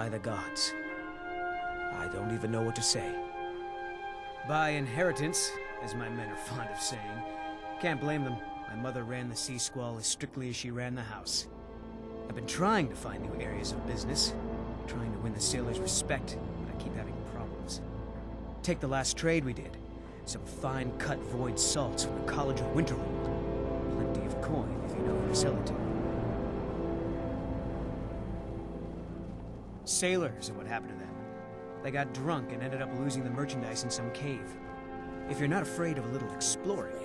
By the gods. I don't even know what to say. By inheritance, as my men are fond of saying. Can't blame them. My mother ran the Sea Squall as strictly as she ran the house. I've been trying to find new areas of business, trying to win the sailors' respect, but I keep having problems. Take the last trade we did. Some fine-cut void salts from the College of Winterhold. Plenty of coin if you know who to sell it to. Sailors are what happened to them. They got drunk and ended up losing the merchandise in some cave. If you're not afraid of a little exploring,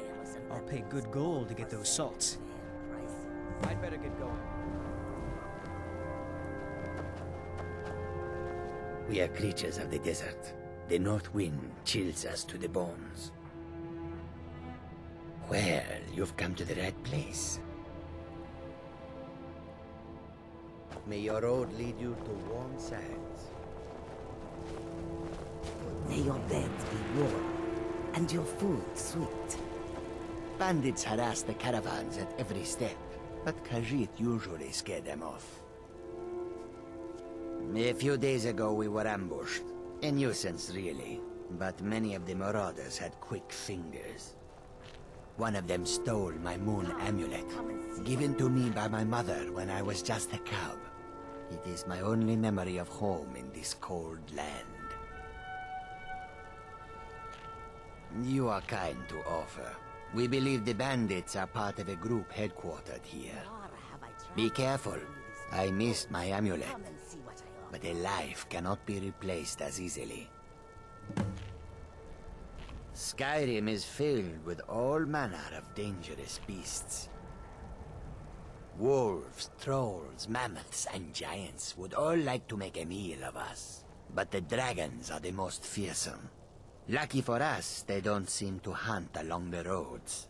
I'll pay good gold to get those salts. I'd better get going. We are creatures of the desert. The north wind chills us to the bones. Well, you've come to the right place. May your road lead you to warm sands. May your beds be warm, and your food sweet. Bandits harass the caravans at every step, but Khajiit usually scare them off. A few days ago we were ambushed. A nuisance, really, but many of the marauders had quick fingers. One of them stole my moon amulet, given to me by my mother when I was just a cub. It is my only memory of home in this cold land. You are kind to offer. We believe the bandits are part of a group headquartered here. Be careful. I missed my amulet, but a life cannot be replaced as easily. Skyrim is filled with all manner of dangerous beasts. Wolves, trolls, mammoths, and giants would all like to make a meal of us. But the dragons are the most fearsome. Lucky for us, they don't seem to hunt along the roads.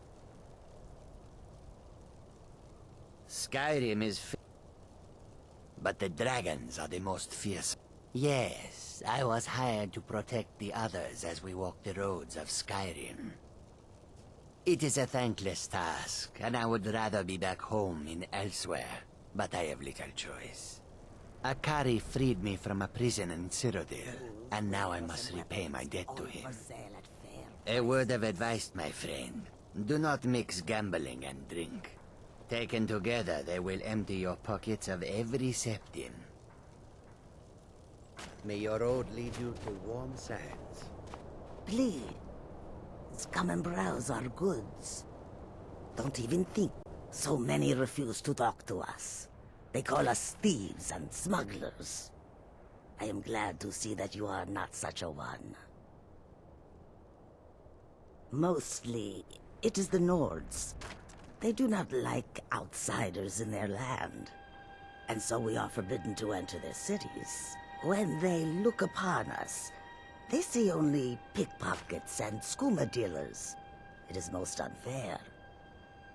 Skyrim is but the dragons are the most fearsome. Yes, I was hired to protect the others as we walk the roads of Skyrim. It is a thankless task, and I would rather be back home in elsewhere, but I have little choice. Akari freed me from a prison in Cyrodiil, and now I must repay my debt to him. A word of advice, my friend. Do not mix gambling and drink. Taken together, they will empty your pockets of every septim. May your road lead you to warm sands. Please, come and browse our goods. Don't even think. So many refuse to talk to us. They call us thieves and smugglers. I am glad to see that you are not such a one. Mostly, it is the Nords. They do not like outsiders in their land, and so we are forbidden to enter their cities. When they look upon us, they see only pickpockets and skooma dealers. It is most unfair,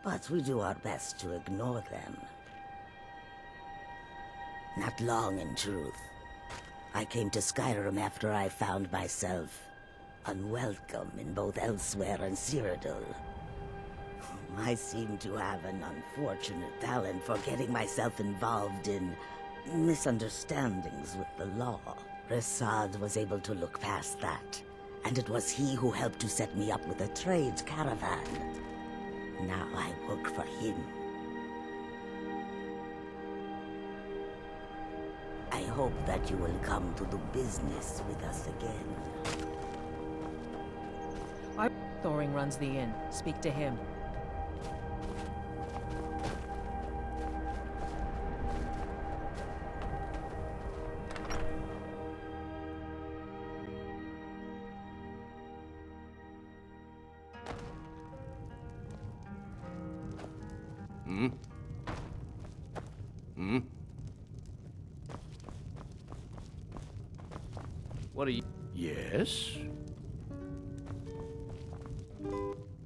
but we do our best to ignore them. Not long, in truth. I came to Skyrim after I found myself unwelcome in both elsewhere and Cyrodiil. I seem to have an unfortunate talent for getting myself involved in misunderstandings with the law. Resad was able to look past that, and it was he who helped to set me up with a trade caravan. Now I work for him. I hope that you will come to do business with us again. Thoring runs the inn. Speak to him. What are you... Yes?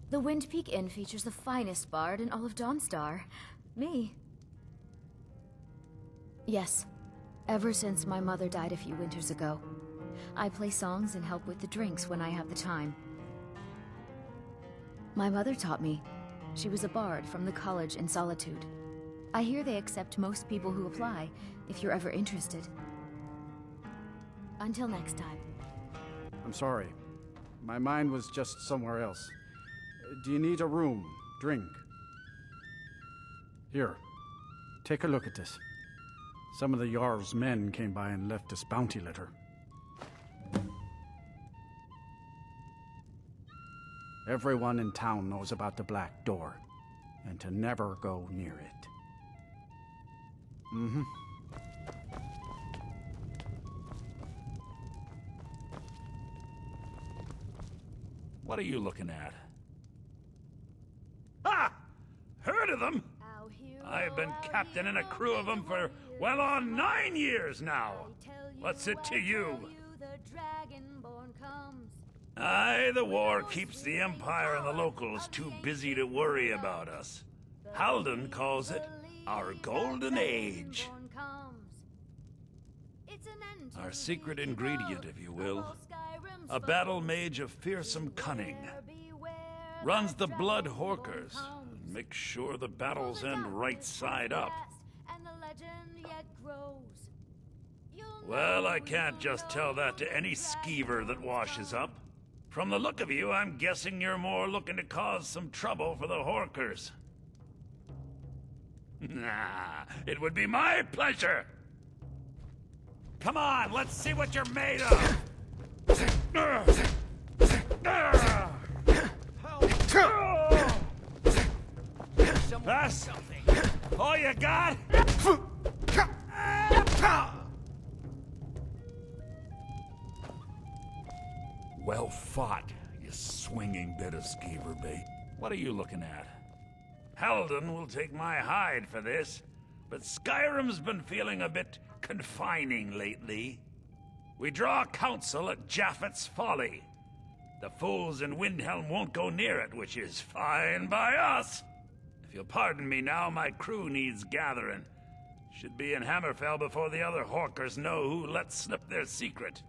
The Wind Peak Inn features the finest bard in all of Dawnstar. Me. Yes. Ever since my mother died a few winters ago. I play songs and help with the drinks when I have the time. My mother taught me. She was a bard from the college in Solitude. I hear they accept most people who apply, if you're ever interested. Until next time. I'm sorry. My mind was just somewhere else. Do you need a room? Drink? Here. Take a look at this. Some of the Jarl's men came by and left us bounty letter. Everyone in town knows about the Black Door, and to never go near it. Mm-hmm. What are you looking at? Ha! Heard of them? I've been captain in a crew of them for well on 9 years now. What's it to you? Aye, the war keeps the Empire and the locals too busy to worry about us. Halden calls it our golden age. Our secret ingredient, if you will. A battle mage of fearsome cunning. Runs the blood horkers. And makes sure the battles end right side up. Well, I can't just tell that to any skeever that washes up. From the look of you, I'm guessing you're more looking to cause some trouble for the horkers. Nah, it would be my pleasure. Come on, let's see what you're made of. That's all you got? Well fought, you swinging bit of skeever bait. What are you looking at? Halden will take my hide for this, but Skyrim's been feeling a bit confining lately. We draw counsel at Japhet's Folly. The fools in Windhelm won't go near it, which is fine by us. If you'll pardon me now, my crew needs gathering. Should be in Hammerfell before the other Horkers know who let slip their secret.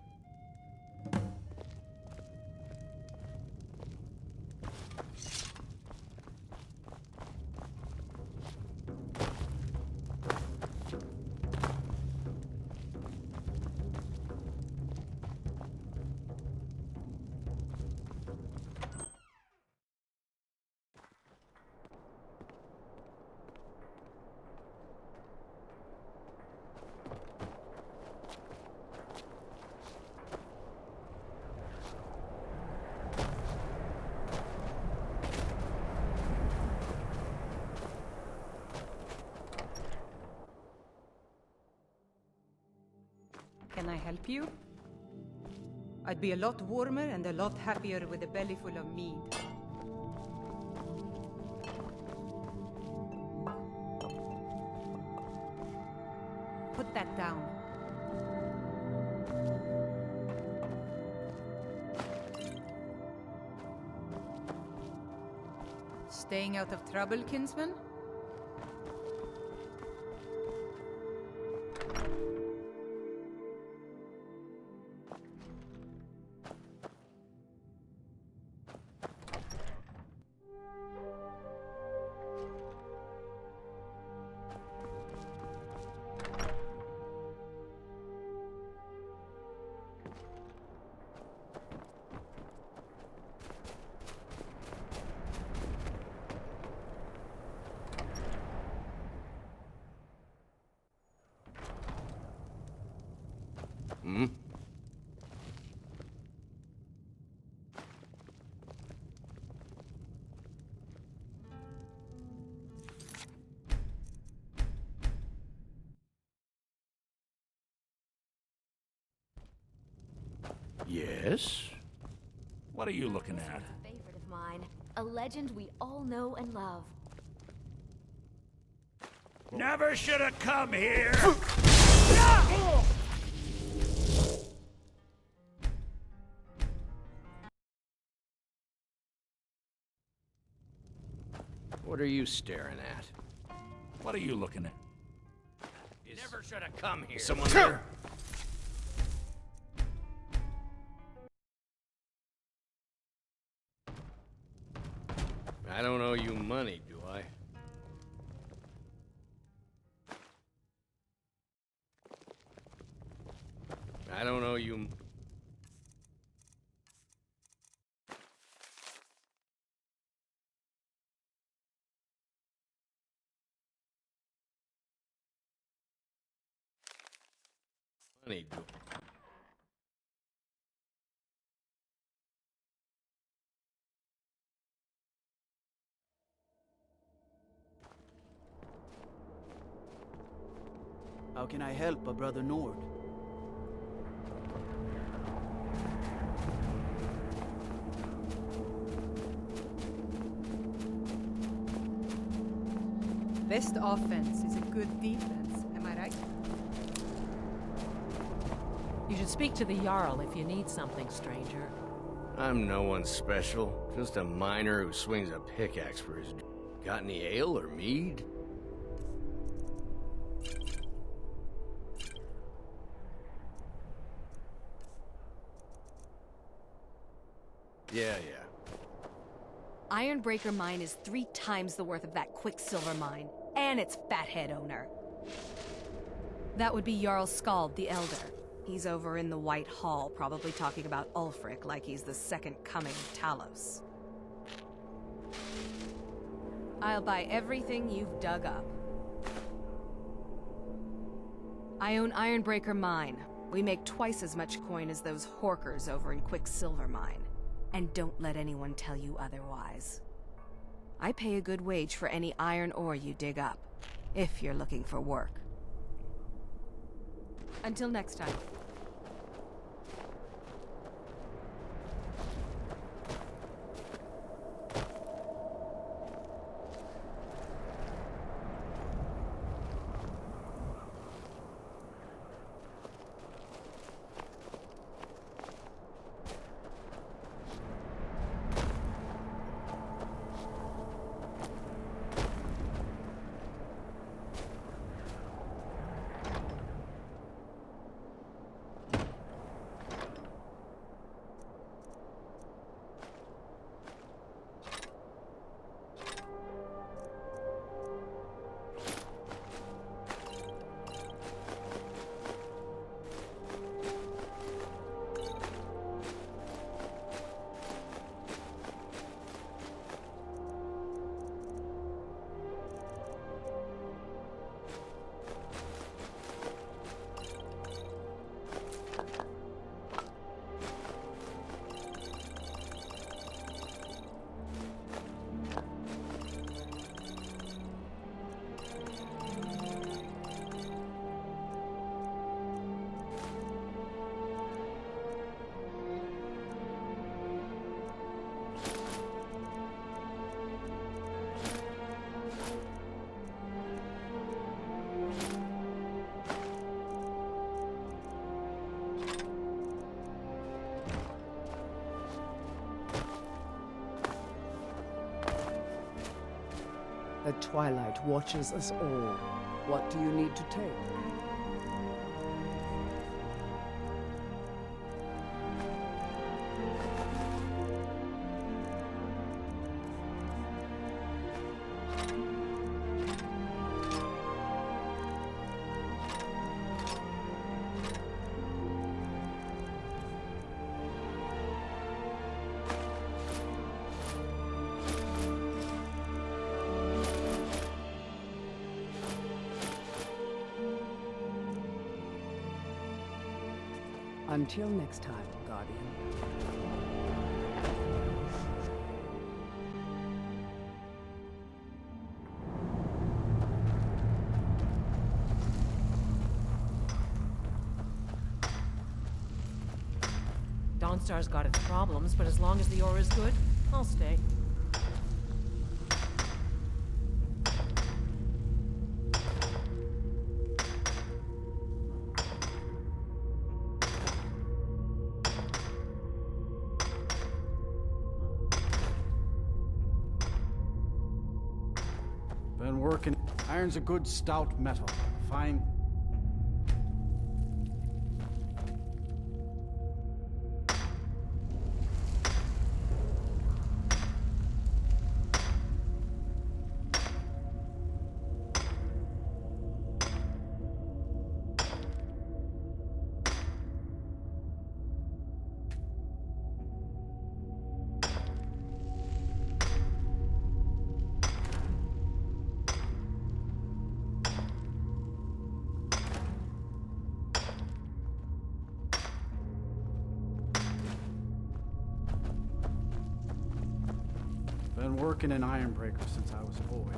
Can I help you? I'd be a lot warmer and a lot happier with a belly full of mead. Put that down. Staying out of trouble, kinsman? Hmm? Yes? What are you looking at? A favorite of mine. A legend we all know and love. Never should have come here! What are you staring at? What are you looking at? Never should have come here. Someone there? I don't owe you money, do I? I don't owe you... money. How can I help a brother Nord? Best offense is a good defense, am I right? You should speak to the Jarl if you need something, stranger. I'm no one special. Just a miner who swings a pickaxe for his... Got any ale or mead? Yeah. Ironbreaker Mine is 3 times the worth of that Quicksilver Mine, and its fathead owner. That would be Jarl Skald the Elder. He's over in the White Hall, probably talking about Ulfric like he's the second coming of Talos. I'll buy everything you've dug up. I own Ironbreaker Mine. We make twice as much coin as those horkers over in Quicksilver Mine. And don't let anyone tell you otherwise. I pay a good wage for any iron ore you dig up, if you're looking for work. Until next time. The Twilight watches us all. What do you need to take? Until next time, Guardian. Dawnstar's got its problems, but as long as the ore is good, I'll stay. Been working. Iron's a good stout metal. Fine. Been working in Ironbreaker since I was a boy.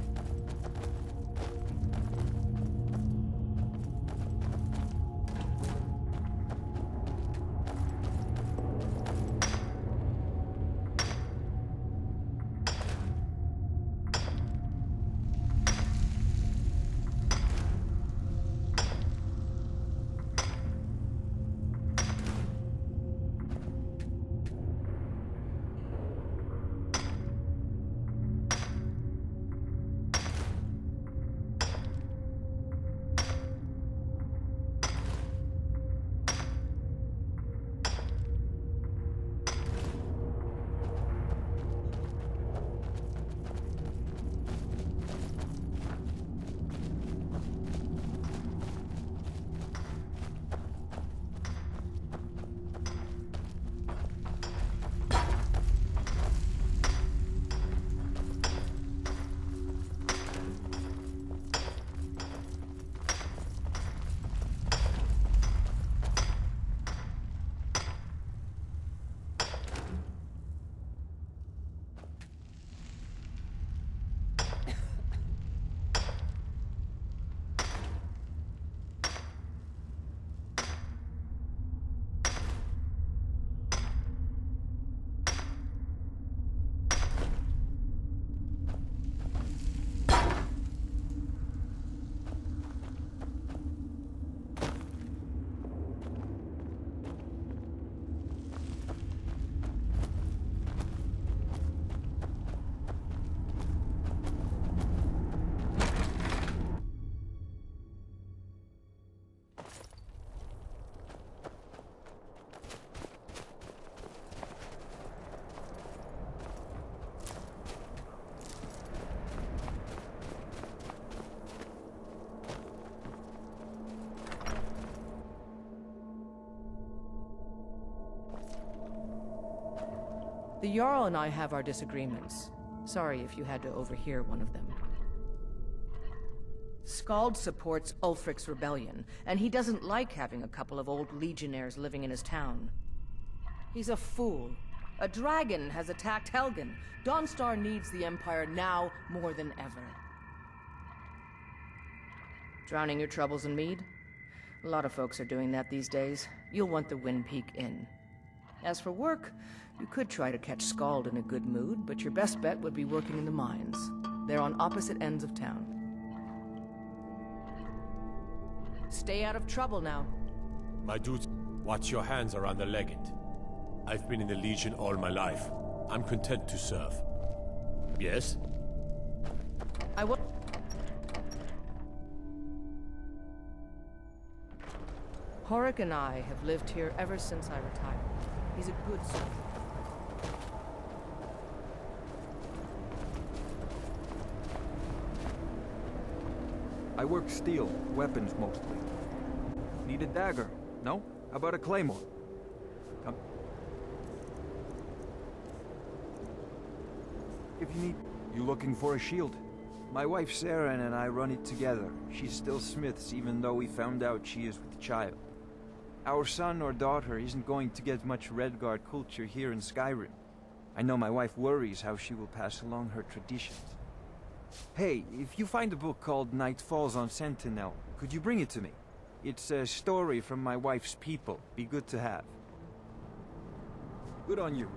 The Jarl and I have our disagreements. Sorry if you had to overhear one of them. Skald supports Ulfric's rebellion, and he doesn't like having a couple of old legionnaires living in his town. He's a fool. A dragon has attacked Helgen. Dawnstar needs the Empire now more than ever. Drowning your troubles in mead? A lot of folks are doing that these days. You'll want the Wind Peak Inn. As for work, you could try to catch Skald in a good mood, but your best bet would be working in the mines. They're on opposite ends of town. Stay out of trouble now. My dude, watch your hands around the legend. I've been in the Legion all my life. I'm content to serve. Yes? I will... Horik and I have lived here ever since I retired. He's a good soldier. I work steel, weapons mostly. Need a dagger? No? How about a claymore? Come. If you need... You looking for a shield? My wife Sarah and I run it together. She's still smiths even though we found out she is with child. Our son or daughter isn't going to get much Redguard culture here in Skyrim. I know my wife worries how she will pass along her traditions. Hey, if you find a book called Night Falls on Sentinel, could you bring it to me? It's a story from my wife's people. Be good to have. Good on you.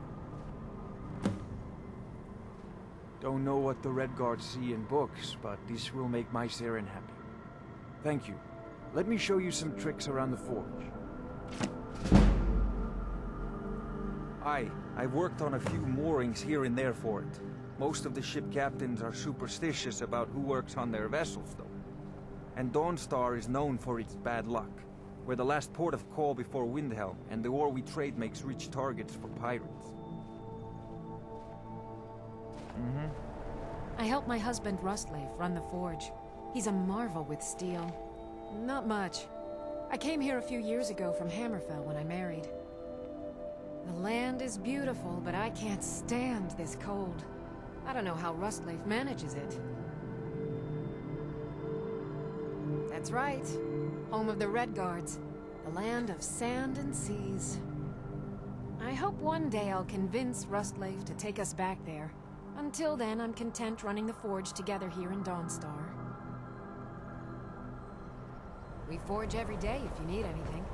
Don't know what the Redguard see in books, but this will make my Saren happy. Thank you. Let me show you some tricks around the forge. I've worked on a few moorings here and there for it. Most of the ship captains are superstitious about who works on their vessels, though. And Dawnstar is known for its bad luck. We're the last port of call before Windhelm, and the ore we trade makes rich targets for pirates. I help my husband Rustleif run the forge. He's a marvel with steel. Not much. I came here a few years ago from Hammerfell when I married. The land is beautiful, but I can't stand this cold. I don't know how Rustleif manages it. That's right. Home of the Redguards. The land of sand and seas. I hope one day I'll convince Rustleif to take us back there. Until then, I'm content running the forge together here in Dawnstar. We forge every day if you need anything.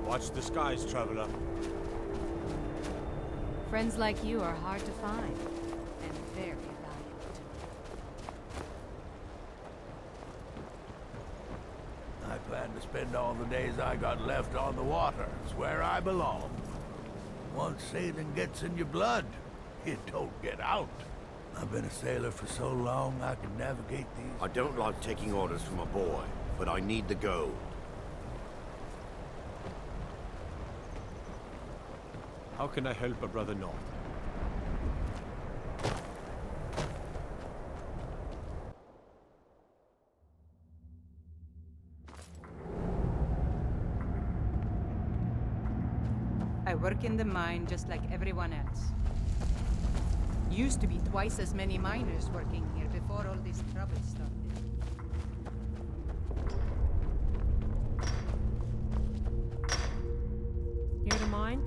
Watch the skies, traveler. Friends like you are hard to find, and very valuable to me. I plan to spend all the days I got left on the water. It's where I belong. Once sailing gets in your blood, it don't get out. I've been a sailor for so long, I can navigate these... I don't like taking orders from a boy, but I need the gold. How can I help a brother North? I work in the mine just like everyone else. Used to be twice as many miners working here before all this trouble started. Near the mine?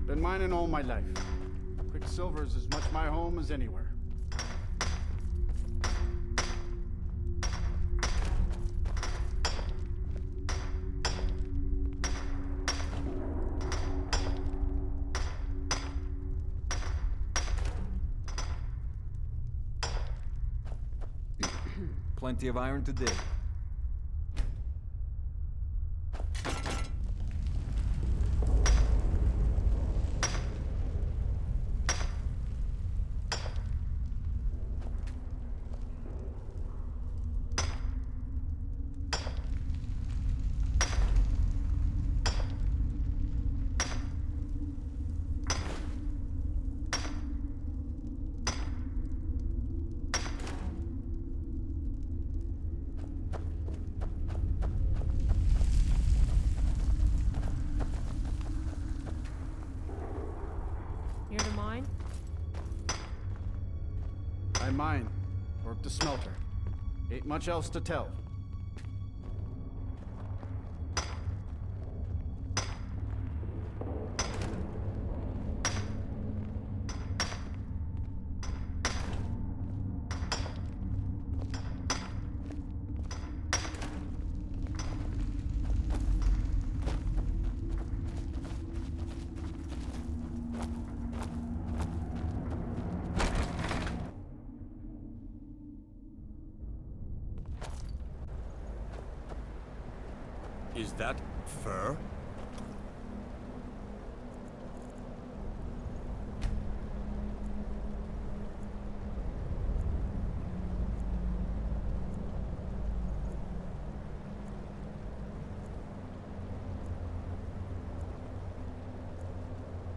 Been mining all my life. Quicksilver's as much my home as anywhere. Plenty of iron to dig. Near the mine? I mine, work the smelter. Ain't much else to tell. Is that fur?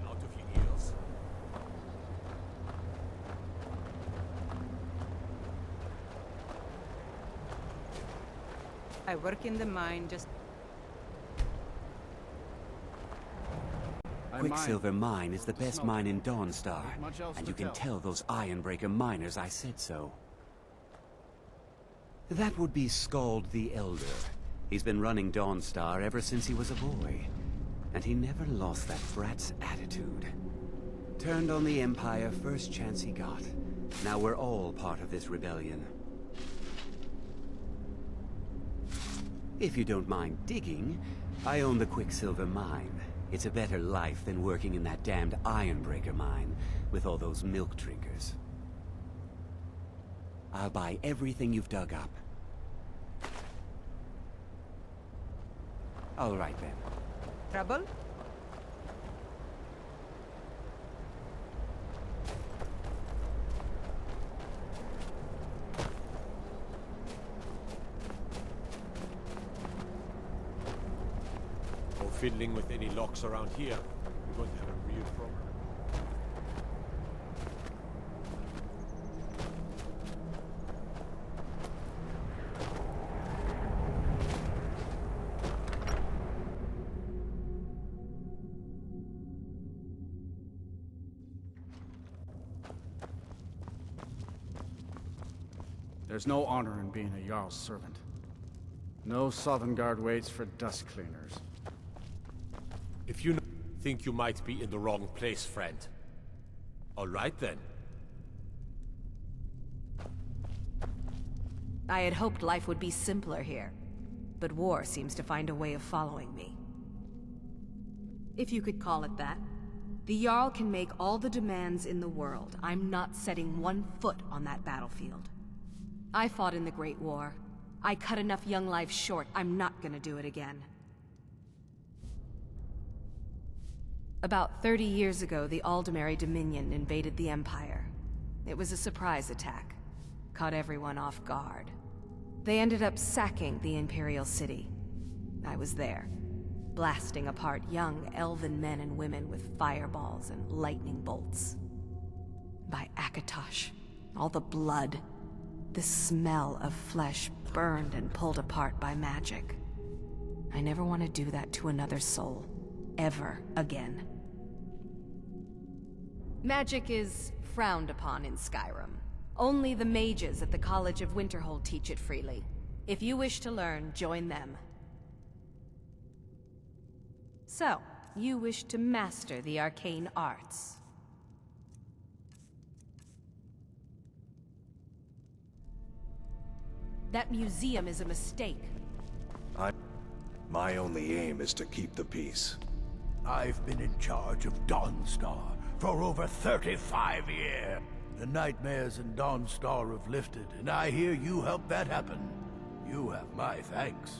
Out of your ears. I work in the mine just... Quicksilver Mine is the best mine in Dawnstar, and you can tell those Ironbreaker miners I said so. That would be Skald the Elder. He's been running Dawnstar ever since he was a boy, and he never lost that brat's attitude. Turned on the Empire first chance he got. Now we're all part of this rebellion. If you don't mind digging, I own the Quicksilver Mine. It's a better life than working in that damned Ironbreaker mine with all those milk drinkers. I'll buy everything you've dug up. All right then. Trouble? Or fiddling with any locks around here, we're going to have a real problem. There's no honor in being a Jarl's servant. No Sovngarde waits for dust cleaners. If you think you might be in the wrong place, friend. All right then. I had hoped life would be simpler here, but war seems to find a way of following me. If you could call it that. The Jarl can make all the demands in the world. I'm not setting one foot on that battlefield. I fought in the Great War. I cut enough young lives short. I'm not gonna do it again. About 30 years ago, the Aldemary Dominion invaded the Empire. It was a surprise attack. Caught everyone off guard. They ended up sacking the Imperial City. I was there, blasting apart young elven men and women with fireballs and lightning bolts. By Akatosh, all the blood, the smell of flesh burned and pulled apart by magic. I never want to do that to another soul. Ever again. Magic is frowned upon in Skyrim. Only the mages at the College of Winterhold teach it freely. If you wish to learn, join them. So, you wish to master the arcane arts. That museum is a mistake. My only aim is to keep the peace. I've been in charge of Dawnstar for over 35 years. The nightmares in Dawnstar have lifted, and I hear you helped that happen. You have my thanks.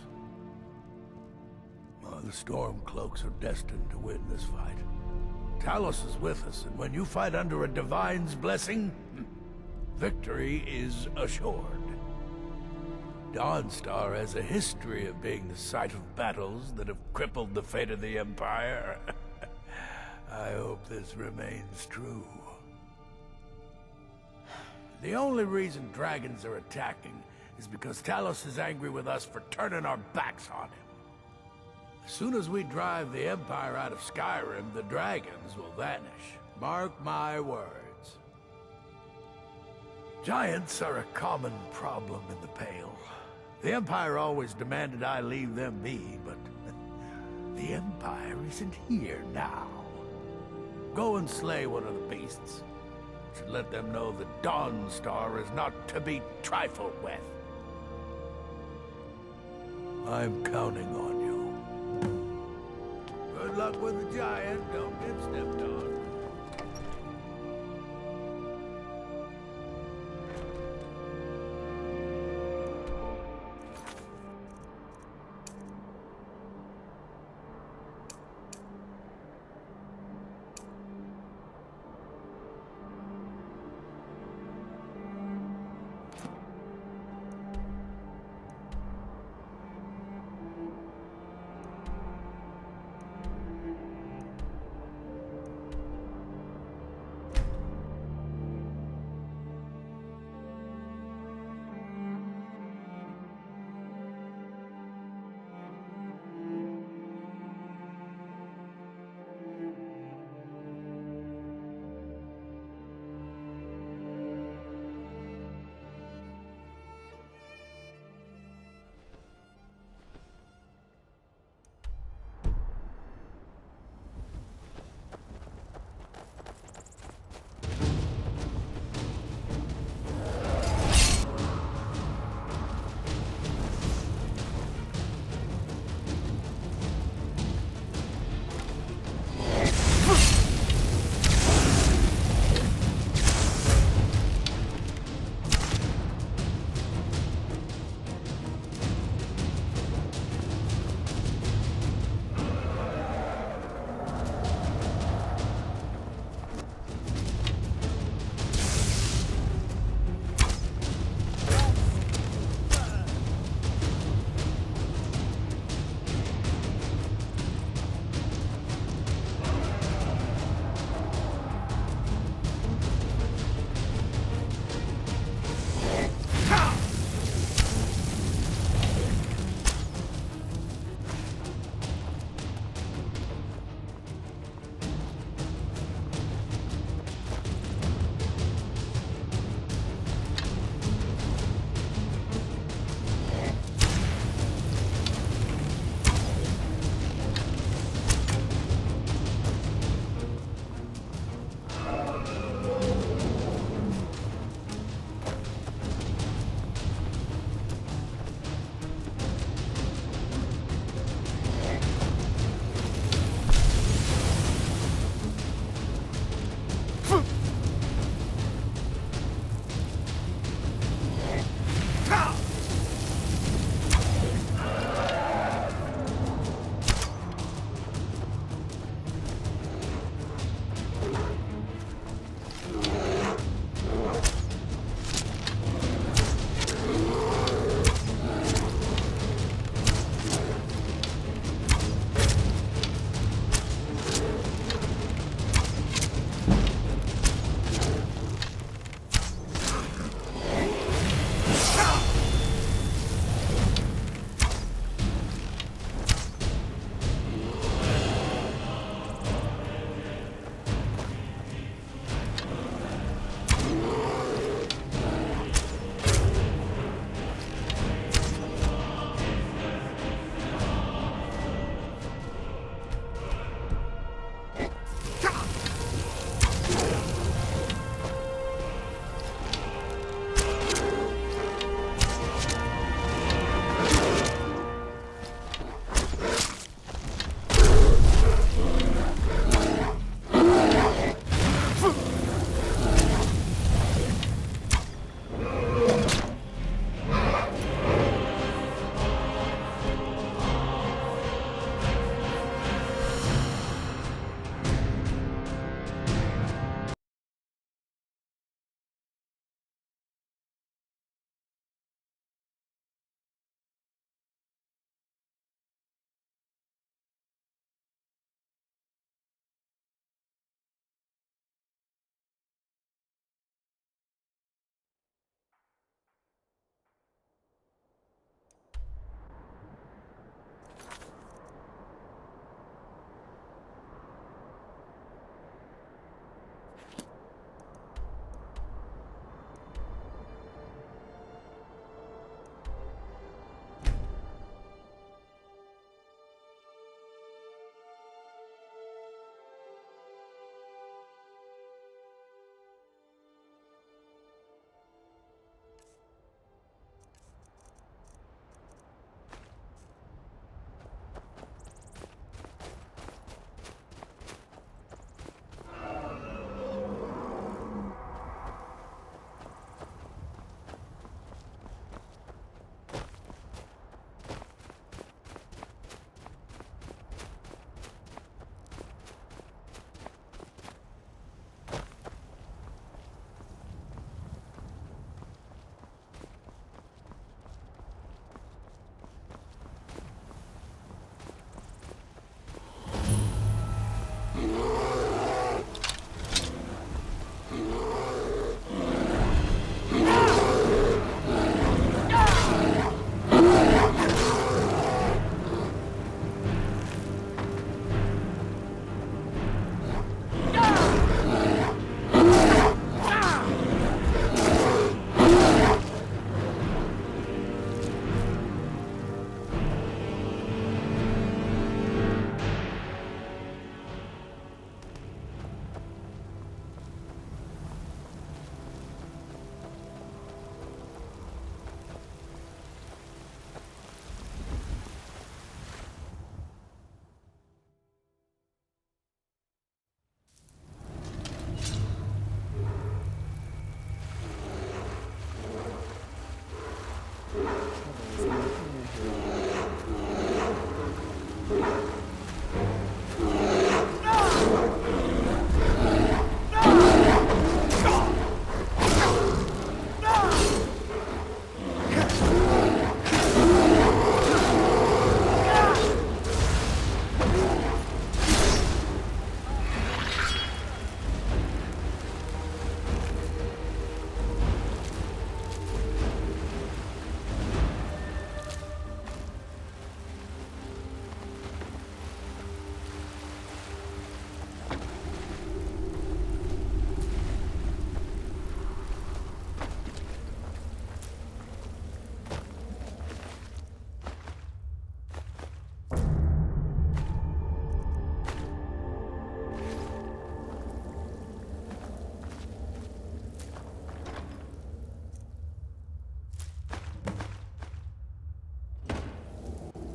The Stormcloaks are destined to win this fight. Talos is with us, and when you fight under a Divine's blessing, victory is assured. Dawnstar has a history of being the site of battles that have crippled the fate of the Empire. I hope this remains true. The only reason dragons are attacking is because Talos is angry with us for turning our backs on him. As soon as we drive the Empire out of Skyrim, the dragons will vanish. Mark my words. Giants are a common problem in the Pale. The Empire always demanded I leave them be, but the Empire isn't here now. Go and slay one of the beasts. Should let them know that Dawnstar is not to be trifled with. I'm counting on you. Good luck with the giant. Don't get stepped on.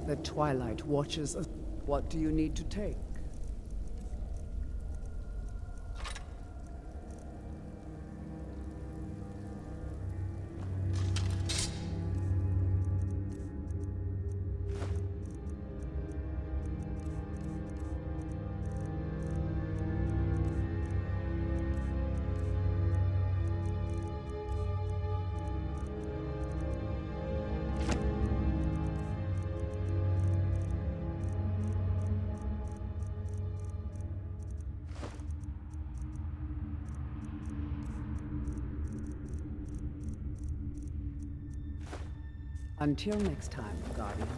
The Twilight watches us. What do you need to take? Until next time, Guardian.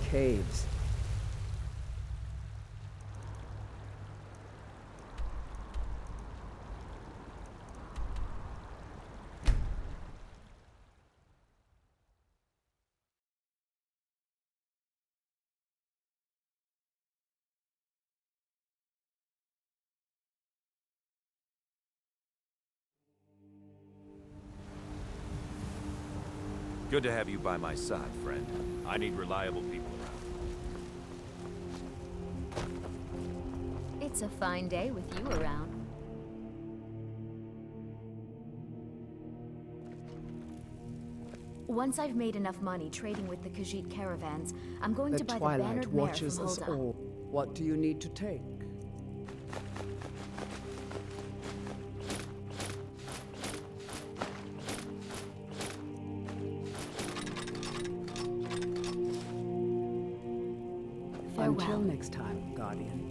Caves. Good to have you by my side, friend. I need reliable people around. It's a fine day with you around. Once I've made enough money trading with the Khajiit caravans, I'm going to buy the Twilight bannered mare watches from us Hulda. all. What do you need to take? Until next time, Guardian.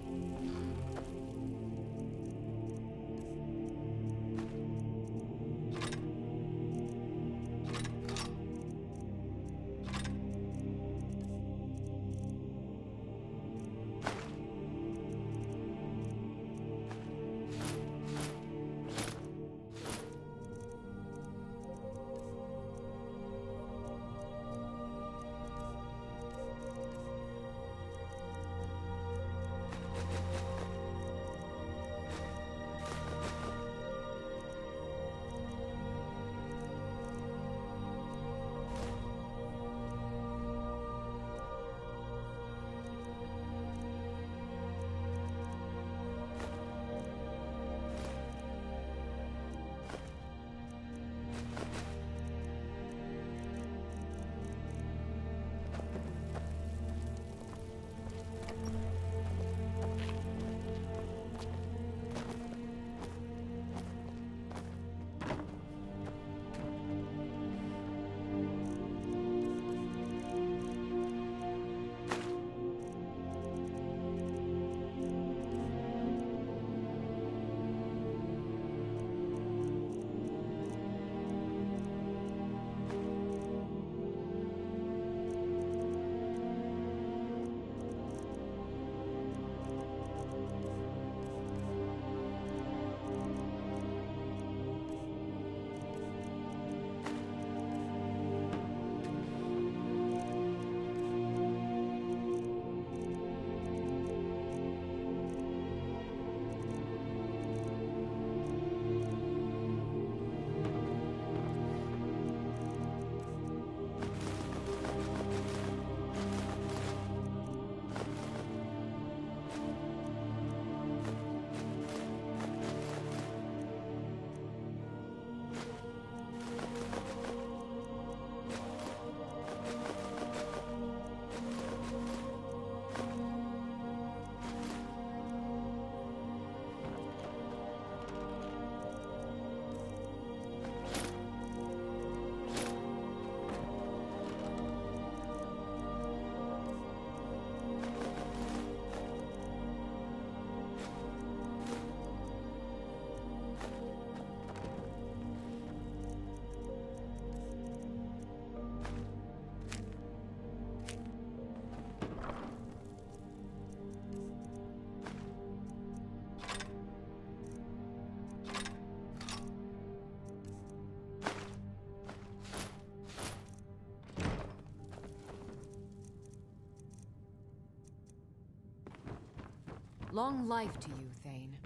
Long life to you, Thane.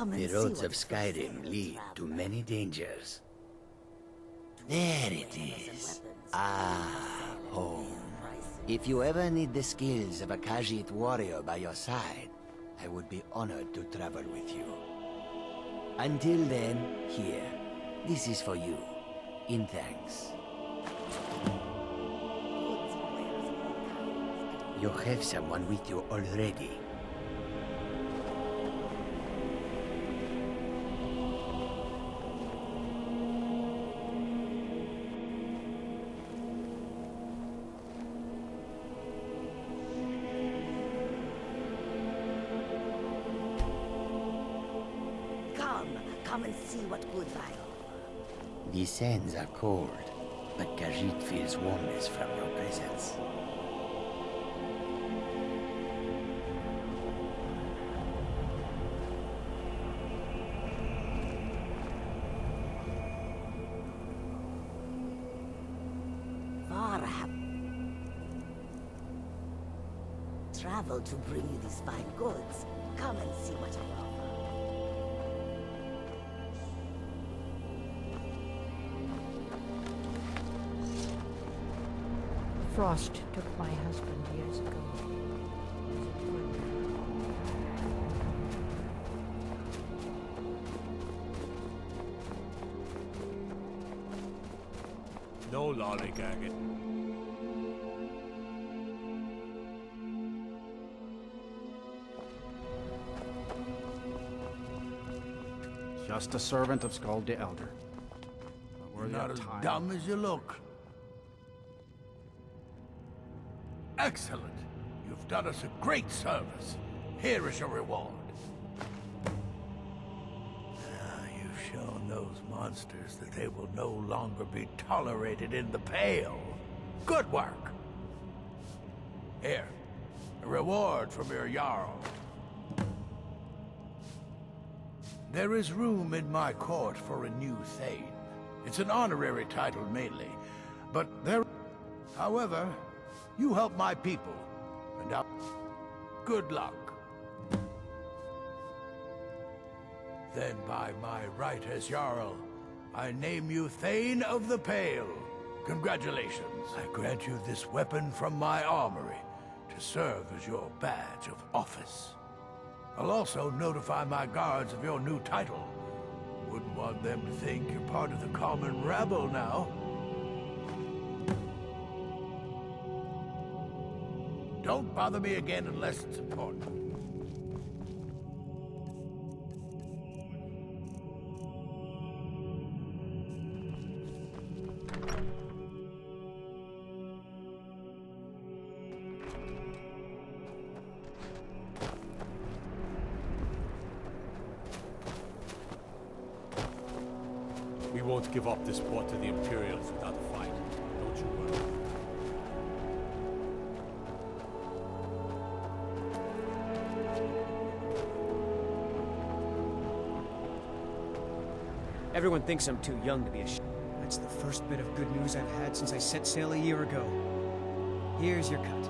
Come and The see roads what of Skyrim lead to many dangers. There it is. Ah, home. If you ever need the skills of a Khajiit warrior by your side, I would be honored to travel with you. Until then, here. This is for you. In thanks. You have someone with you already. Come and see what good I. The sands are cold, but Khajiit feels warmness from your presence. Farah traveled to bring you these fine goods. Come and see what I offer. Frost took my husband years ago. No lollygagging. Just a servant of Skald the Elder. You're not as dumb as you look. Excellent. You've done us a great service. Here is your reward. You've shown those monsters that they will no longer be tolerated in the Pale. Good work. Here, a reward from your Jarl. There is room in my court for a new Thane. It's an honorary title mainly, but there... However, you help my people, and good luck. Then by my right as Jarl, I name you Thane of the Pale. Congratulations. I grant you this weapon from my armory to serve as your badge of office. I'll also notify my guards of your new title. Wouldn't want them to think you're part of the common rabble now. Don't bother me again unless it's important. We won't give up this port to the Imperials without a fight. Don't you worry. Everyone thinks I'm too young to be a That's the first bit of good news I've had since I set sail a year ago. Here's your cut.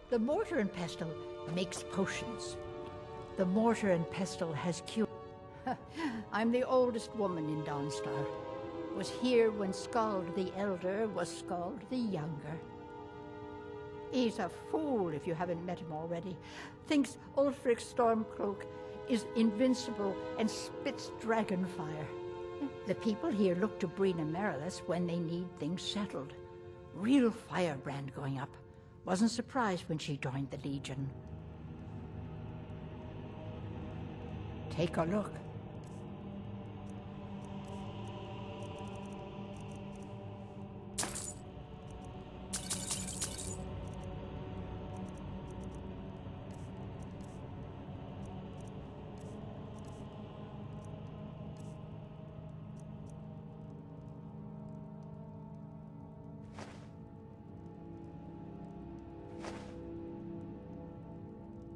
The mortar and pestle makes potions. The mortar and pestle has cured. I'm the oldest woman in Dawnstar. Was here when Skald the Elder was Skald the Younger. He's a fool if you haven't met him already. Thinks Ulfric Stormcloak is invincible and spits dragon fire. The people here look to Brina Merilis when they need things settled. Real firebrand going up. Wasn't surprised when she joined the Legion. Take a look.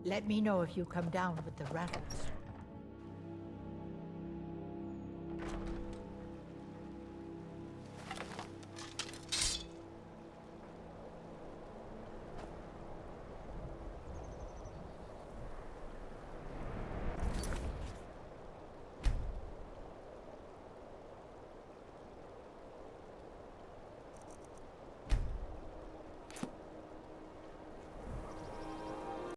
Let me know if you come down with the rattles.